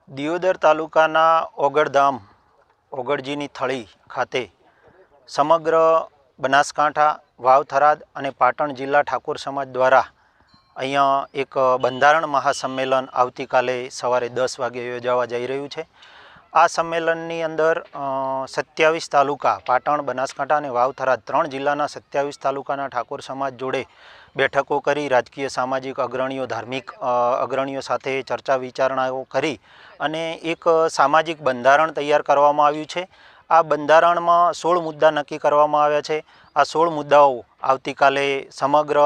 દિયોદર તાલુકાના ઓગળધામ ઓગળજીની થળી ખાતે સમગ્ર બનાસકાંઠા, વાવ, થરાદ અને પાટણ જિલ્લા ઠાકોર સમાજ દ્વારા અહીંયા એક બંધારણ મહાસંમેલન આવતીકાલે સવારે 10 વાગે યોજાવા જઈ રહ્યું છે। આ સંમેલનની અંદર 27 તાલુકા પાટણ, બનાસકાંઠા અને વાવ, થરાદ 3 જિલ્લાના 27 તાલુકાના ઠાકોર સમાજ જોડે બેઠકો કરી રાજકીય, સામાજિક અગ્રણીઓ, ધાર્મિક અગ્રણીઓ સાથે ચર્ચા વિચારણાઓ કરી અને એક સામાજિક બંધારણ તૈયાર કરવામાં આવ્યું છે। આ બંધારણમાં 16 મુદ્દા નક્કી કરવામાં આવ્યા છે। આ 16 મુદ્દાઓ આવતીકાલે સમગ્ર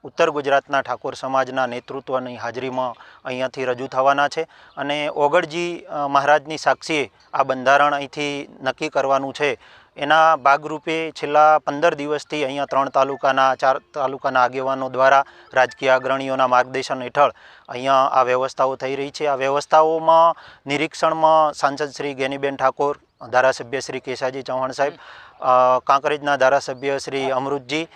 ઉત્તર ગુજરાતના ઠાકોર સમાજના નેતૃત્વની હાજરીમાં અહીંયાથી રજૂ થવાના છે અને ઓગળજી મહારાજની સાક્ષીએ આ બંધારણ અહીંથી નક્કી કરવાનું છે। એના ભાગરૂપે છેલ્લા 15 દિવસથી અહીંયા 3 તાલુકાના 4 તાલુકાના આગેવાનો દ્વારા રાજકીય અગ્રણીઓના માર્ગદર્શન હેઠળ અહીંયા આ વ્યવસ્થાઓ થઈ રહી છે। આ વ્યવસ્થાઓમાં નિરીક્ષણમાં સાંસદ શ્રી ગેનીબેન ઠાકોર, ધારાસભ્ય શ્રી કેશાજી ચૌહાણ સાહેબ, કાંકરેજના ધારાસભ્ય શ્રી અમૃતજી,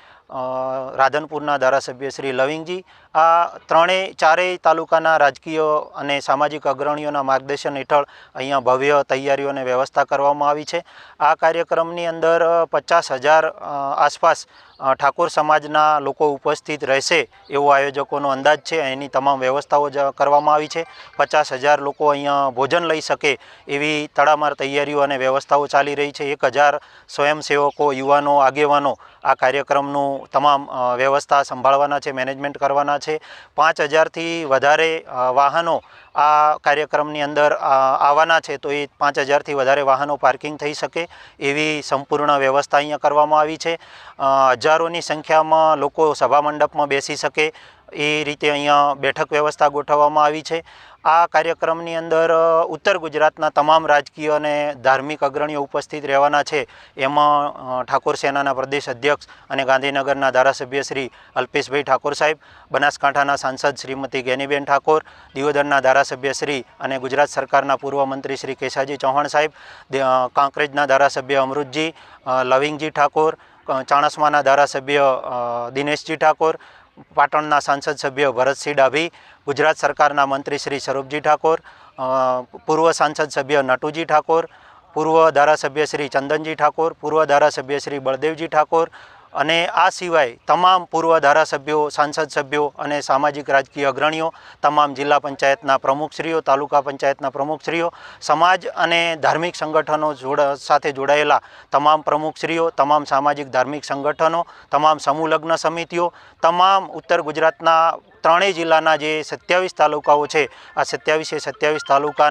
રાધનપુરના ધારાસભ્ય શ્રી લવિંગજી, આ ચારેય તાલુકાના રાજકીય અને સામાજિક અગ્રણીઓના માર્ગદર્શન હેઠળ અહીંયા ભવ્ય તૈયારીઓ અને વ્યવસ્થા કરવામાં આવી છે। આ કાર્યક્રમની અંદર 50,000 આસપાસ ઠાકોર સમાજના લોકો ઉપસ્થિત રહેશે એવો આયોજકોનો અંદાજ છે। એની તમામ વ્યવસ્થાઓ કરવામાં આવી છે। 50,000 લોકો અહીંયા ભોજન લઈ શકે એવી તડામાર તૈયારીઓ અને વ્યવસ્થાઓ ચાલી રહી છે। 1,000 સ્વયંસેવકો, યુવાનો, આગેવાનો આ કાર્યક્રમનું તમામ વ્યવસ્થા સંભાળવાના છે, મેનેજમેન્ટ કરવાના છે। 5,000થી વધારે વાહનો આ કાર્યક્રમની અંદર આવવાના છે, તો એ 5,000થી વધારે વાહનો પાર્કિંગ થઈ શકે એવી સંપૂર્ણ વ્યવસ્થા અહીંયા કરવામાં આવી છે। હજારોની સંખ્યામાં લોકો સભા મંડપમાં બેસી શકે એ રીતે અહીંયા બેઠક વ્યવસ્થા ગોઠવવામાં આવી છે। આ કાર્યક્રમની અંદર ઉત્તર ગુજરાતના તમામ રાજકીય અને ધાર્મિક અગ્રણીઓ ઉપસ્થિત રહેવાના છે। એમાં ઠાકોર સેનાના પ્રદેશ અધ્યક્ષ અને ગાંધીનગરના ધારાસભ્ય શ્રી અલ્પેશભાઈ ઠાકોર સાહેબ, બનાસકાંઠાના સાંસદ શ્રીમતી ગેનીબેન ઠાકોર, દિયોદરના ધારાસભ્ય શ્રી અને ગુજરાત સરકારના પૂર્વ મંત્રી શ્રી કેશાજી ચૌહાણ સાહેબ, કાંકરેજના ધારાસભ્ય અમૃતજી, લવિંગજી ઠાકોર, ચાણસ્માના ધારાસભ્ય દિનેશજી ઠાકોર, પાટણના સાંસદ સભ્ય ભરતસિંહ ડાભી, ગુજરાત સરકારના મંત્રી શ્રી સ્વરૂપજી ઠાકોર, પૂર્વ સાંસદ સભ્ય નટુજી ઠાકોર, પૂર્વ ધારાસભ્ય શ્રી ચંદનજી ઠાકોર, પૂર્વ ધારાસભ્ય શ્રી બળદેવજી ઠાકોર અને આ સિવાય તમામ પૂર્વ ધારાસભ્યો, સાંસદ સભ્યો અને સામાજિક રાજકીય અગ્રણીઓ, તમામ જિલ્લા પંચાયતના પ્રમુખશ્રીઓ, તાલુકા પંચાયતના પ્રમુખશ્રીઓ, સમાજ અને ધાર્મિક સંગઠનો સાથે જોડાયેલા તમામ પ્રમુખશ્રીઓ, તમામ સામાજિક ધાર્મિક સંગઠનો, તમામ સમૂહ લગ્ન સમિતિઓ, તમામ ઉત્તર ગુજરાતના 3 જિલ્લાના જે 27 તાલુકાઓ છે, આ 27 તાલુકા